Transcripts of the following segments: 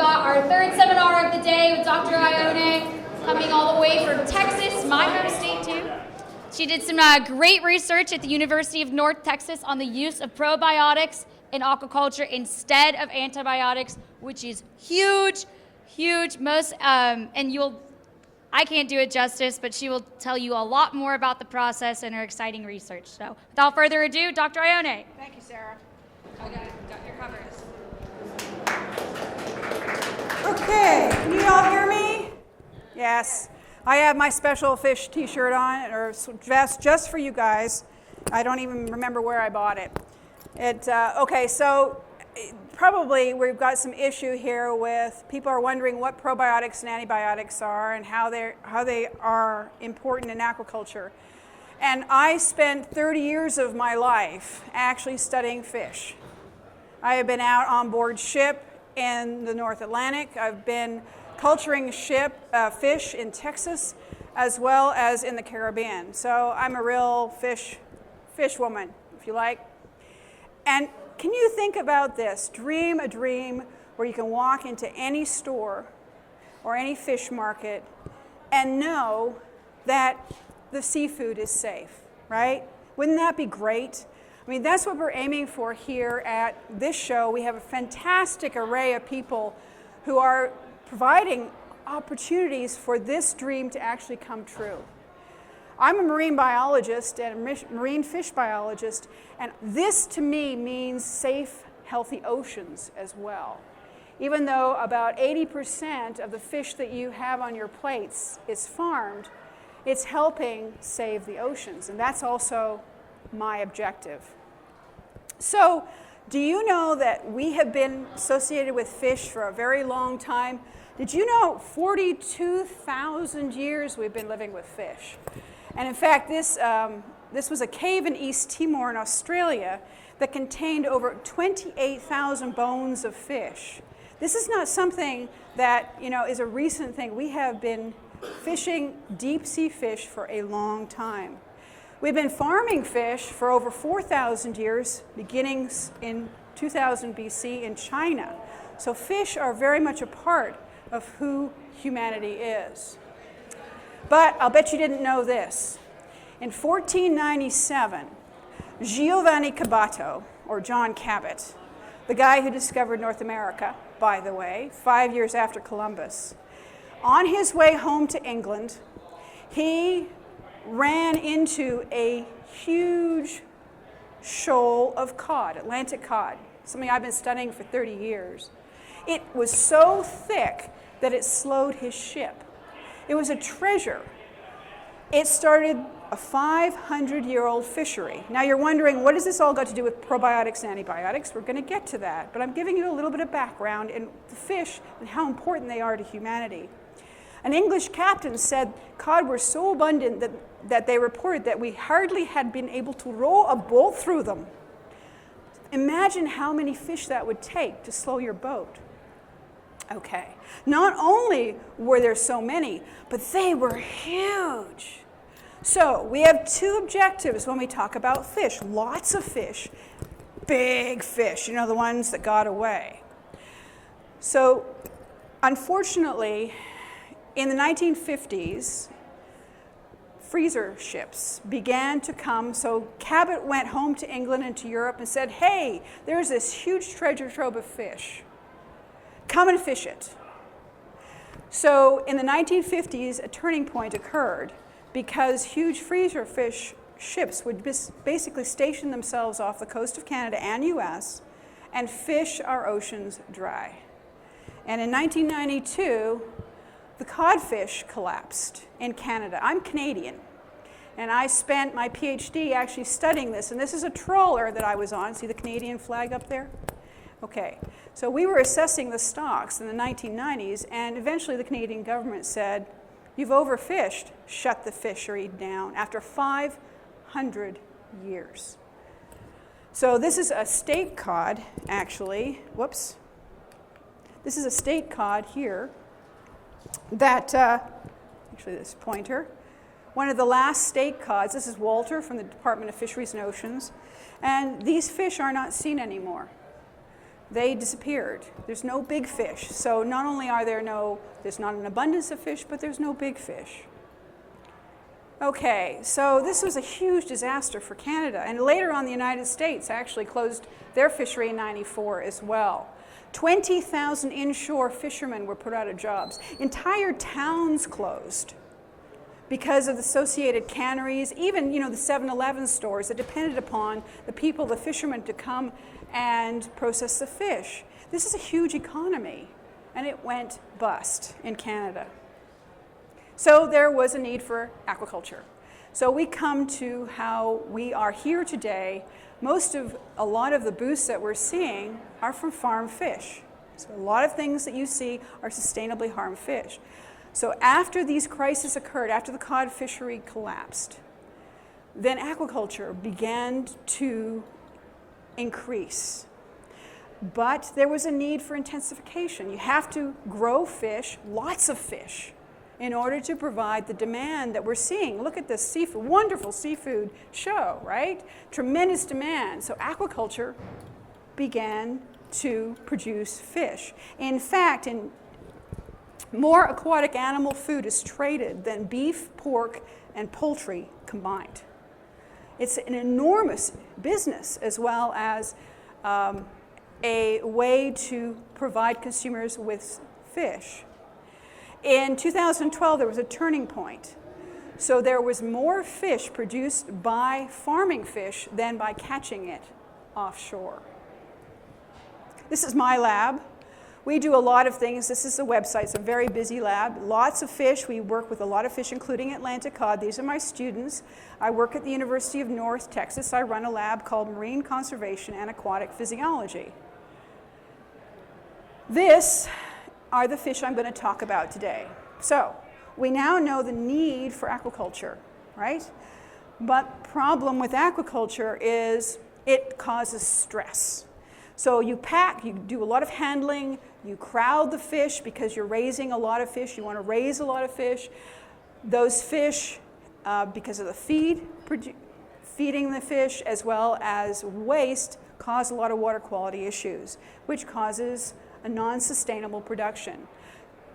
got our third seminar of the day with Dr. Ione, coming all the way from Texas, my home state too. She did some great research at the University of North Texas on the use of probiotics in aquaculture instead of antibiotics, which is huge, huge. I can't do it justice, but she will tell you a lot more about the process and her exciting research. So without further ado, Dr. Ione. Thank you, Sarah. I got your covers. Okay, can you all hear me? Yes. I have my special fish t-shirt on, or vest, just for you guys. I don't even remember where I bought it. Okay, so probably we've got some issue here with people are wondering what probiotics and antibiotics are and how they are important in aquaculture. And I spent 30 years of my life actually studying fish. I have been out on board ship in the North Atlantic. I've been culturing fish in Texas as well as in the Caribbean. So I'm a real fish woman, if you like. And can you think about this? Dream a dream where you can walk into any store or any fish market and know that the seafood is safe, right? Wouldn't that be great? I mean, that's what we're aiming for here at this show. We have a fantastic array of people who are providing opportunities for this dream to actually come true. I'm a marine biologist and a marine fish biologist, and this to me means safe, healthy oceans as well. Even though about 80% of the fish that you have on your plates is farmed, it's helping save the oceans, and that's also my objective. So, do you know that we have been associated with fish for a very long time? Did you know 42,000 years we've been living with fish? And in fact, this was a cave in East Timor in Australia that contained over 28,000 bones of fish. This is not something that is a recent thing. We have been fishing deep sea fish for a long time. We've been farming fish for over 4,000 years, beginning in 2000 BC in China. So fish are very much a part of who humanity is. But I'll bet you didn't know this. In 1497, Giovanni Caboto, or John Cabot, the guy who discovered North America, by the way, 5 years after Columbus, on his way home to England, he ran into a huge shoal of cod, Atlantic cod, something I've been studying for 30 years. It was so thick that it slowed his ship. It was a treasure. It started a 500-year-old fishery. Now you're wondering, what does this all got to do with probiotics and antibiotics? We're going to get to that, but I'm giving you a little bit of background in the fish and how important they are to humanity. An English captain said cod were so abundant that they reported that we hardly had been able to row a boat through them. Imagine how many fish that would take to slow your boat. Okay, not only were there so many, but they were huge. So we have two objectives when we talk about fish. Lots of fish, big fish, the ones that got away. So unfortunately, in the 1950s, freezer ships began to come. So Cabot went home to England and to Europe and said, hey, there's this huge treasure trove of fish. Come and fish it. So in the 1950s, a turning point occurred because huge freezer fish ships would basically station themselves off the coast of Canada and US and fish our oceans dry. And in 1992, the codfish collapsed in Canada. I'm Canadian, and I spent my PhD actually studying this, and this is a trawler that I was on. See the Canadian flag up there? Okay, so we were assessing the stocks in the 1990s, and eventually the Canadian government said, you've overfished, shut the fishery down after 500 years. So this is a state cod, actually. Whoops. This is a state cod here that, actually this pointer, one of the last state cods. This is Walter from the Department of Fisheries and Oceans, and these fish are not seen anymore. they disappeared. There's no big fish. So not only there's not an abundance of fish, but there's no big fish. Okay, so this was a huge disaster for Canada. And later on, the United States actually closed their fishery in '94 as well. 20,000 inshore fishermen were put out of jobs. Entire towns closed because of the associated canneries, even the 7-Eleven stores that depended upon the people, the fishermen, to come and process the fish. This is a huge economy, and it went bust in Canada. So there was a need for aquaculture. So we come to how we are here today. A lot of the boosts that we're seeing are from farm fish. So a lot of things that you see are sustainably farmed fish. So after these crises occurred, after the cod fishery collapsed, then aquaculture began to increase. But there was a need for intensification. You have to grow fish, lots of fish, in order to provide the demand that we're seeing. Look at this seafood, wonderful seafood show, right? Tremendous demand. So aquaculture began to produce fish. In fact, more aquatic animal food is traded than beef, pork, and poultry combined. It's an enormous business, as well as a way to provide consumers with fish. In 2012, there was a turning point. So there was more fish produced by farming fish than by catching it offshore. This is my lab. We do a lot of things. This is the website. It's a very busy lab. Lots of fish. We work with a lot of fish, including Atlantic cod. These are my students. I work at the University of North Texas. I run a lab called Marine Conservation and Aquatic Physiology. These are the fish I'm going to talk about today. So we now know the need for aquaculture, right? But problem with aquaculture is it causes stress. So you do a lot of handling, you crowd the fish because you're raising a lot of fish, you want to raise a lot of fish. Those fish, because of the feeding the fish as well as waste, cause a lot of water quality issues, which causes a non-sustainable production.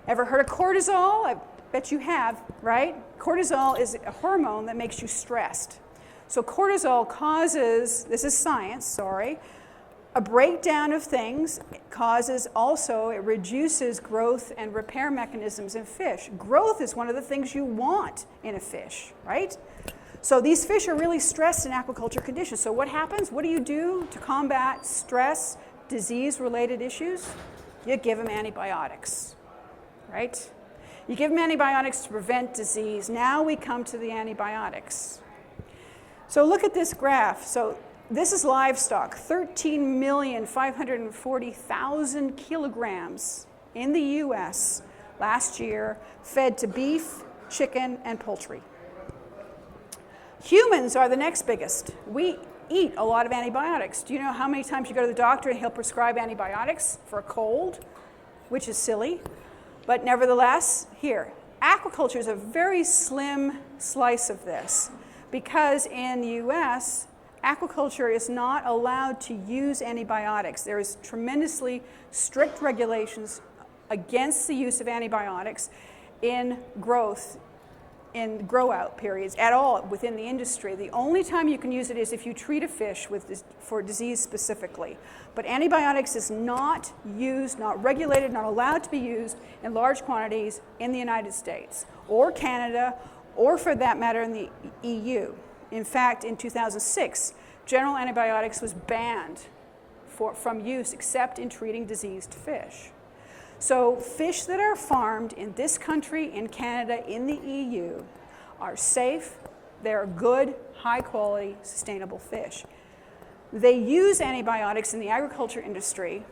Ever heard of cortisol? I bet you have, right? Cortisol is a hormone that makes you stressed. So cortisol causes, this is science, sorry, a breakdown of things. It reduces growth and repair mechanisms in fish. Growth is one of the things you want in a fish, right? So these fish are really stressed in aquaculture conditions. So what happens? What do you do to combat stress, disease-related issues? You give them antibiotics, right? You give them antibiotics to prevent disease. Now we come to the antibiotics. So look at this graph. So this is livestock, 13,540,000 kilograms in the US last year fed to beef, chicken, and poultry. Humans are the next biggest. We eat a lot of antibiotics. Do you know how many times you go to the doctor and he'll prescribe antibiotics for a cold, which is silly, but nevertheless, here, aquaculture is a very slim slice of this because in the US, aquaculture is not allowed to use antibiotics. There is tremendously strict regulations against the use of antibiotics in grow-out periods at all within the industry. The only time you can use it is if you treat a fish for disease specifically. But antibiotics is not used, not regulated, not allowed to be used in large quantities in the United States or Canada, or for that matter in the EU. In fact, in 2006, general antibiotics was banned from use except in treating diseased fish. So fish that are farmed in this country, in Canada, in the EU, are safe. They're good, high-quality, sustainable fish. They use antibiotics in the agriculture industry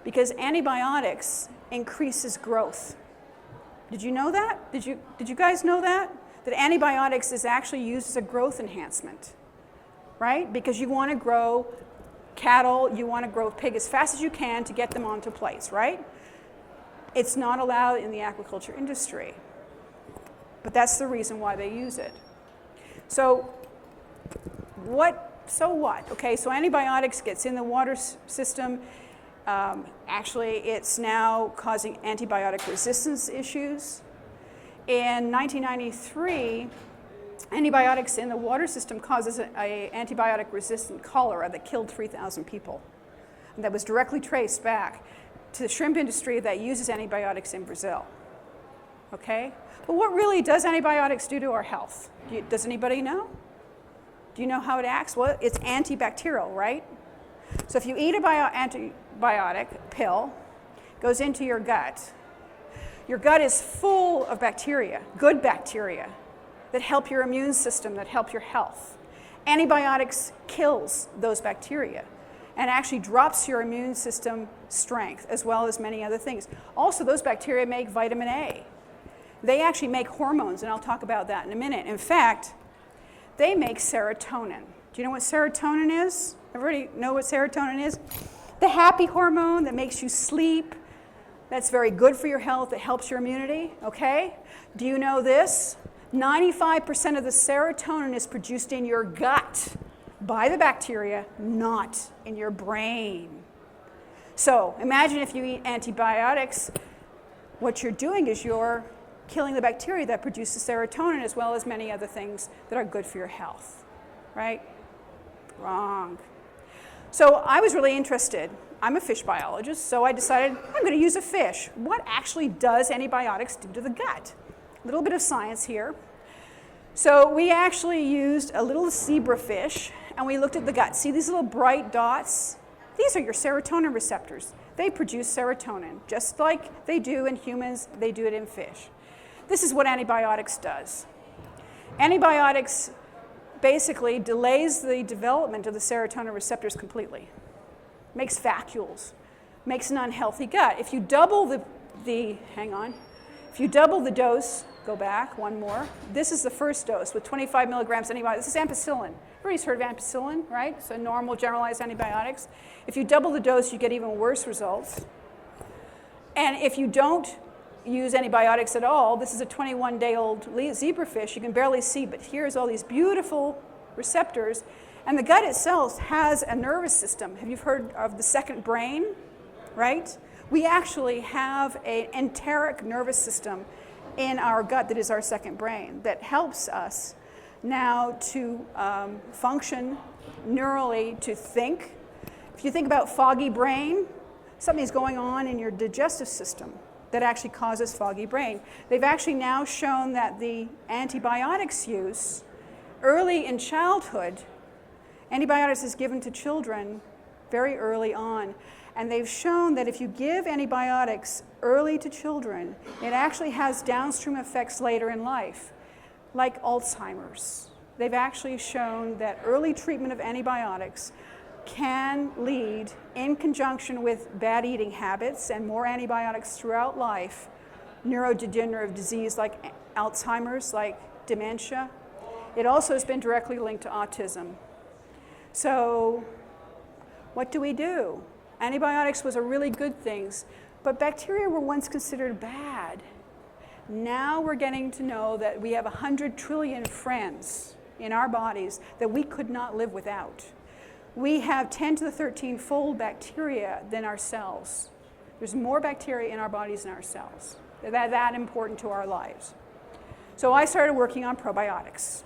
because antibiotics increases growth. Did you know that? Did you guys know that? That antibiotics is actually used as a growth enhancement, right? Because you want to grow cattle, you want to grow pig as fast as you can to get them onto plates, right? It's not allowed in the aquaculture industry, but that's the reason why they use it. So what? Okay, so antibiotics gets in the water system. Actually, it's now causing antibiotic resistance issues. In 1993, antibiotics in the water system causes an antibiotic-resistant cholera that killed 3,000 people. And that was directly traced back to the shrimp industry that uses antibiotics in Brazil. Okay? But what really does antibiotics do to our health? Does anybody know? Do you know how it acts? Well, it's antibacterial, right? So if you eat a antibiotic pill, it goes into your gut is full of bacteria, good bacteria, that help your immune system, that help your health. Antibiotics kills those bacteria and actually drops your immune system strength, as well as many other things. Also, those bacteria make vitamin A. They actually make hormones, and I'll talk about that in a minute. In fact, they make serotonin. Do you know what serotonin is? Everybody know what serotonin is? The happy hormone that makes you sleep. That's very good for your health. It helps your immunity, okay? Do you know this? 95% of the serotonin is produced in your gut by the bacteria, not in your brain. So imagine if you eat antibiotics, what you're doing is you're killing the bacteria that produces serotonin, as well as many other things that are good for your health, right? Wrong. So I was really interested. I'm a fish biologist, so I decided I'm going to use a fish. What actually does antibiotics do to the gut? A little bit of science here. So we actually used a little zebrafish, and we looked at the gut. See these little bright dots? These are your serotonin receptors. They produce serotonin, just like they do in humans, they do it in fish. This is what antibiotics does. Antibiotics basically delays the development of the serotonin receptors completely. Makes vacuoles, makes an unhealthy gut. If you double if you double the dose, go back, one more. This is the first dose with 25 milligrams antibiotics. This is ampicillin. Everybody's heard of ampicillin, right? So normal generalized antibiotics. If you double the dose, you get even worse results. And if you don't use antibiotics at all, this is a 21-day-old zebrafish. You can barely see, but here's all these beautiful receptors. And the gut itself has a nervous system. Have you heard of the second brain, right? We actually have an enteric nervous system in our gut that is our second brain that helps us now to function neurally, to think. If you think about foggy brain, something's going on in your digestive system that actually causes foggy brain. They've actually now shown that the antibiotics use early in childhood, antibiotics is given to children very early on. And they've shown that if you give antibiotics early to children, it actually has downstream effects later in life, like Alzheimer's. They've actually shown that early treatment of antibiotics can lead, in conjunction with bad eating habits and more antibiotics throughout life, neurodegenerative disease like Alzheimer's, like dementia. It also has been directly linked to autism. So what do we do? Antibiotics was a really good thing, but bacteria were once considered bad. Now we're getting to know that we have 100 trillion friends in our bodies that we could not live without. We have 10 to the 13-fold bacteria than our cells. There's more bacteria in our bodies than our cells. They're that important to our lives. So I started working on probiotics.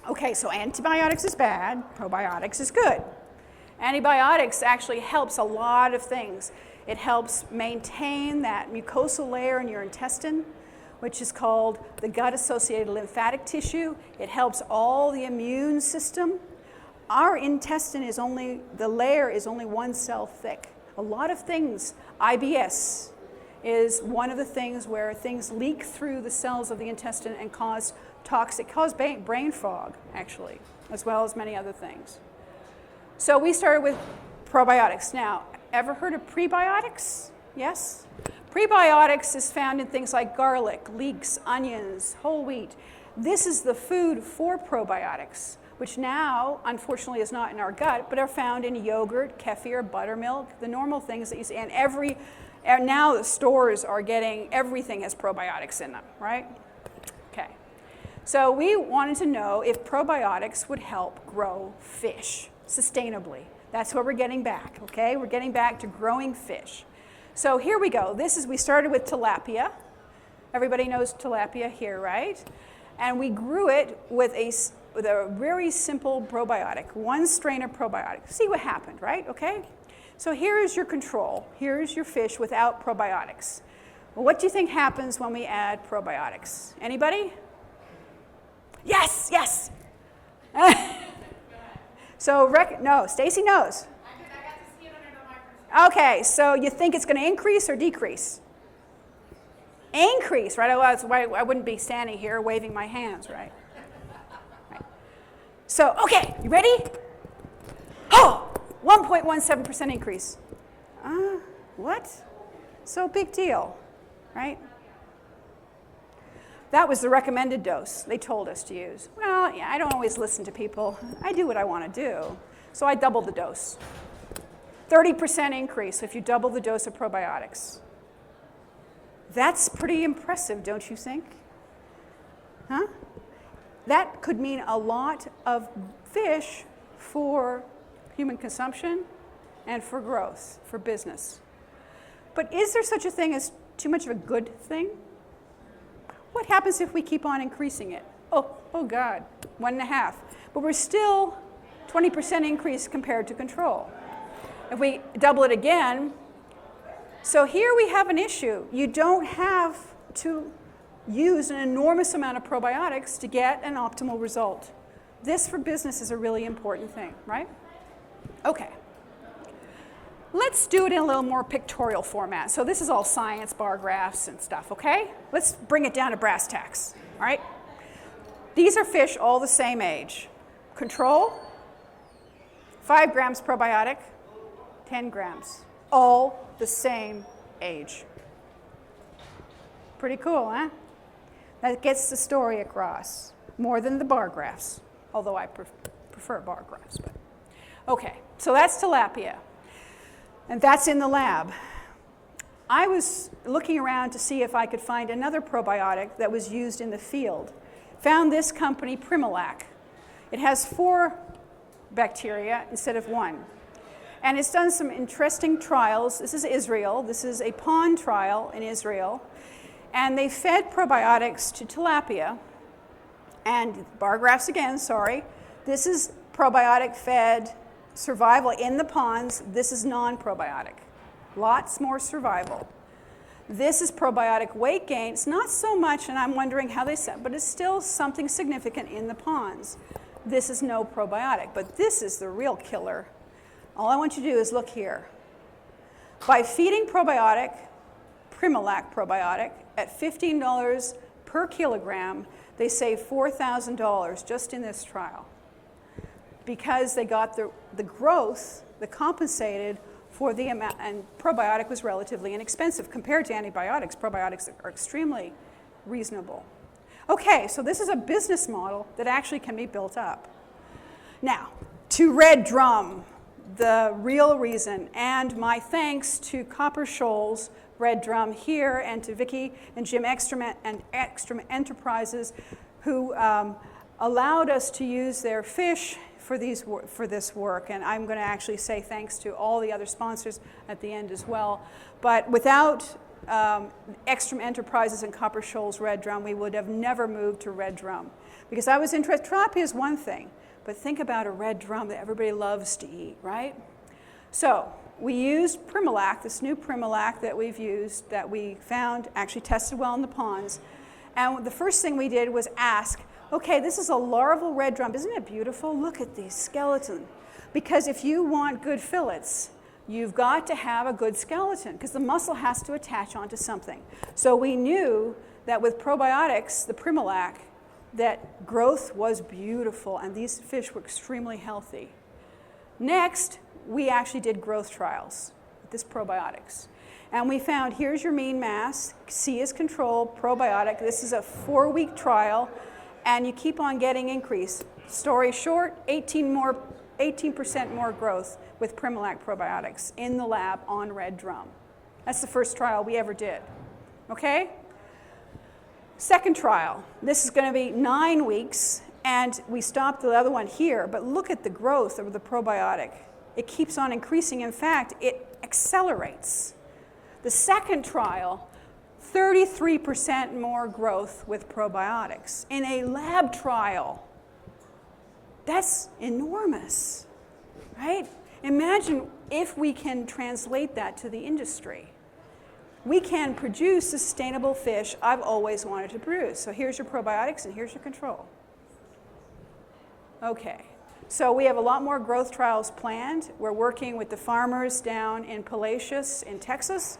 Okay, so antibiotics is bad, probiotics is good. Antibiotics actually helps a lot of things. It helps maintain that mucosal layer in your intestine, which is called the gut-associated lymphatic tissue. It helps all the immune system. Our intestine is the layer is only one cell thick. A lot of things, IBS is one of the things where things leak through the cells of the intestine and cause brain fog, actually, as well as many other things. So we started with probiotics. Now, ever heard of prebiotics? Yes? Prebiotics is found in things like garlic, leeks, onions, whole wheat. This is the food for probiotics, which now, unfortunately, is not in our gut, but are found in yogurt, kefir, buttermilk, the normal things that you see. And now the stores are getting, everything has probiotics in them, right? So we wanted to know if probiotics would help grow fish. sustainably. That's what we're getting back, okay? We're getting back to growing fish. So here we go. We started with tilapia. Everybody knows tilapia here, right? And we grew it with a very simple probiotic, one strain of probiotic. See what happened, right? Okay? So here is your control. Here is your fish without probiotics. Well, what do you think happens when we add probiotics? Anybody? Yes, yes. So, no, Stacy knows. I got to see it under the microscope. Okay, so you think it's going to increase or decrease? Increase, right? Otherwise, I wouldn't be standing here waving my hands, right? Right. So, okay, you ready? Oh, 1.17% increase. What? So big deal, right? That was the recommended dose they told us to use. Well, yeah, I don't always listen to people. I do what I want to do. So I doubled the dose. 30% increase if you double the dose of probiotics. That's pretty impressive, don't you think? Huh? That could mean a lot of fish for human consumption and for growth, for business. But is there such a thing as too much of a good thing? What happens if we keep on increasing it? Oh God, 1.5. But we're still 20% increase compared to control. If we double it again, so here we have an issue. You don't have to use an enormous amount of probiotics to get an optimal result. This for business is a really important thing, right? Okay. Let's do it in a little more pictorial format. So this is all science, bar graphs and stuff, okay? Let's bring it down to brass tacks, all right? These are fish all the same age. Control, 5 grams probiotic, 10 grams. All the same age. Pretty cool, huh? That gets the story across more than the bar graphs, although I prefer bar graphs. But. Okay, so that's tilapia. And that's in the lab. I was looking around to see if I could find another probiotic that was used in the field. Found this company, Primalac. It has 4 bacteria instead of 1. And it's done some interesting trials. This is Israel. This is a pond trial in Israel. And they fed probiotics to tilapia. And bar graphs again, sorry. This is probiotic fed survival in the ponds. This is non-probiotic. Lots more survival. This is probiotic weight gain. It's not so much, and I'm wondering how they said, but it's still something significant in the ponds. This is no probiotic, but this is the real killer. All I want you to do is look here. By feeding probiotic, Primalac probiotic, at $15 per kilogram, they save $4,000 just in this trial. Because they got the growth that compensated for the amount, and probiotic was relatively inexpensive. Compared to antibiotics, probiotics are extremely reasonable. Okay, so this is a business model that actually can be built up. Now, to Red Drum, the real reason, and my thanks to Copper Shoals, Red Drum here, and to Vicki and Jim Ekstrom and Ekstrom Enterprises, who allowed us to use their fish for this work. And I'm going to actually say thanks to all the other sponsors at the end as well. But without Ekstrom Enterprises and Copper Shoals Red Drum, we would have never moved to Red Drum. Because I was interested, tilapia is one thing, but think about a red drum that everybody loves to eat, right? So we used Primalac, this new Primalac that we've used, that we found actually tested well in the ponds. And the first thing we did was ask, okay, this is a larval red drum. Isn't it beautiful? Look at these skeleton. Because if you want good fillets, you've got to have a good skeleton because the muscle has to attach onto something. So we knew that with probiotics, the Primalac, that growth was beautiful and these fish were extremely healthy. Next, we actually did growth trials with this probiotics. And we found, here's your mean mass, C is control, probiotic. This is a 4-week trial, and you keep on getting increase. Story short, 18% more growth with Primalac probiotics in the lab on red drum. That's the first trial we ever did. Okay? Second trial, this is going to be 9 weeks, And we stopped the other one here, but look at the growth of the probiotic. It keeps on increasing. In fact, it accelerates. The second trial, 33% more growth with probiotics in a lab trial. That's enormous, right? Imagine if we can translate that to the industry. We can produce sustainable fish I've always wanted to produce. So here's your probiotics and here's your control. Okay, so we have a lot more growth trials planned. We're working with the farmers down in Palacios in Texas,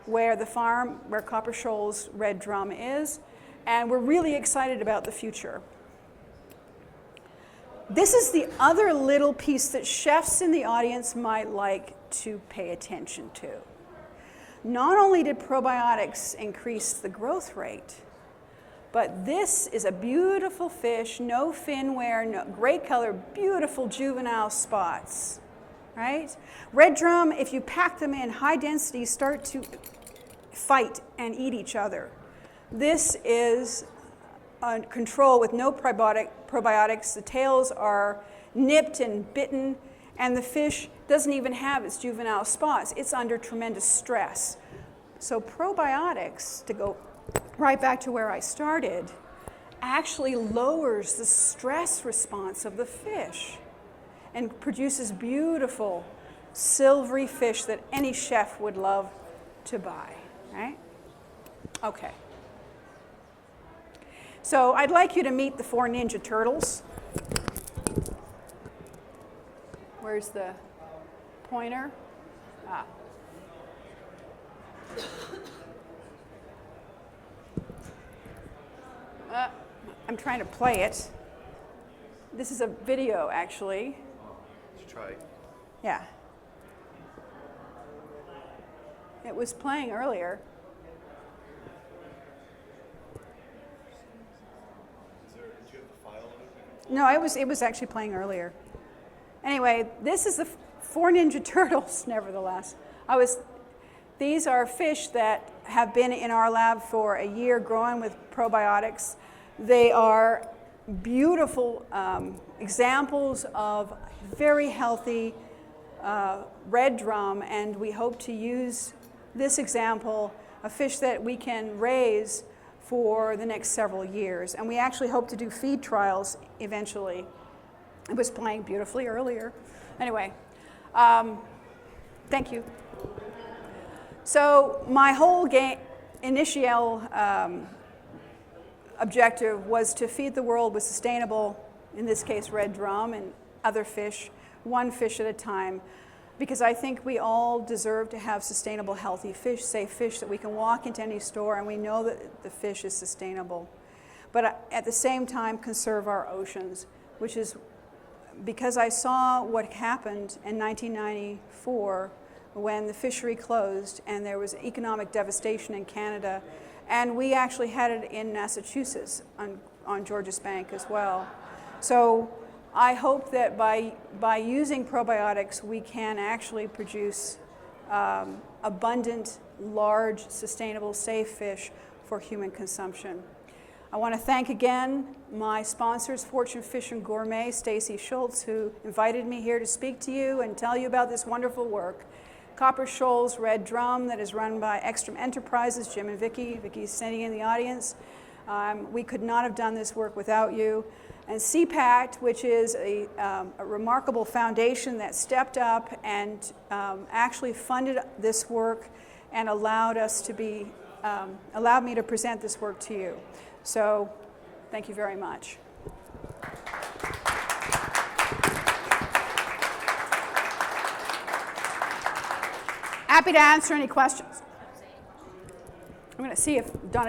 where the farm where Copper Shoals red drum is, and we're really excited about the future. This is the other little piece that chefs in the audience might like to pay attention to. Not only did probiotics increase the growth rate, but this is a beautiful fish, no fin wear, no, great color, beautiful juvenile spots, right? Red drum, if you pack them in high density, start to fight and eat each other. This is a control with no probiotics. The tails are nipped and bitten, and the fish doesn't even have its juvenile spots. It's under tremendous stress. So probiotics, to go right back to where I started, actually lowers the stress response of the fish and produces beautiful silvery fish that any chef would love to buy, right? Okay. So I'd like you to meet the 4 Ninja Turtles. Where's the pointer? Ah. I'm trying to play it. This is a video, actually. Let's try. Yeah. It was playing earlier. Did you have the file of it? No, it was actually playing earlier. Anyway, this is the 4 Ninja Turtles, nevertheless. These are fish that have been in our lab for a year growing with probiotics. They are beautiful examples of very healthy red drum, and we hope to use this example, a fish that we can raise for the next several years. And we actually hope to do feed trials eventually. It was playing beautifully earlier. Anyway, thank you. So my whole initial objective was to feed the world with sustainable, in this case, red drum and other fish, one fish at a time, because I think we all deserve to have sustainable, healthy fish, safe fish that we can walk into any store and we know that the fish is sustainable. But at the same time, conserve our oceans, which is because I saw what happened in 1994 when the fishery closed and there was economic devastation in Canada, and we actually had it in Massachusetts on Georges Bank as well. So I hope that by using probiotics, we can actually produce abundant, large, sustainable, safe fish for human consumption. I want to thank again my sponsors, Fortune Fish and Gourmet, Stacy Schultz, who invited me here to speak to you and tell you about this wonderful work. Copper Shoals Red Drum, that is run by Ekstrom Enterprises, Jim and Vicki. Vicki's sitting in the audience. We could not have done this work without you. And CPACT, which is a remarkable foundation that stepped up and actually funded this work and allowed me to present this work to you. So, thank you very much. Happy to answer any questions. I'm going to see if Donna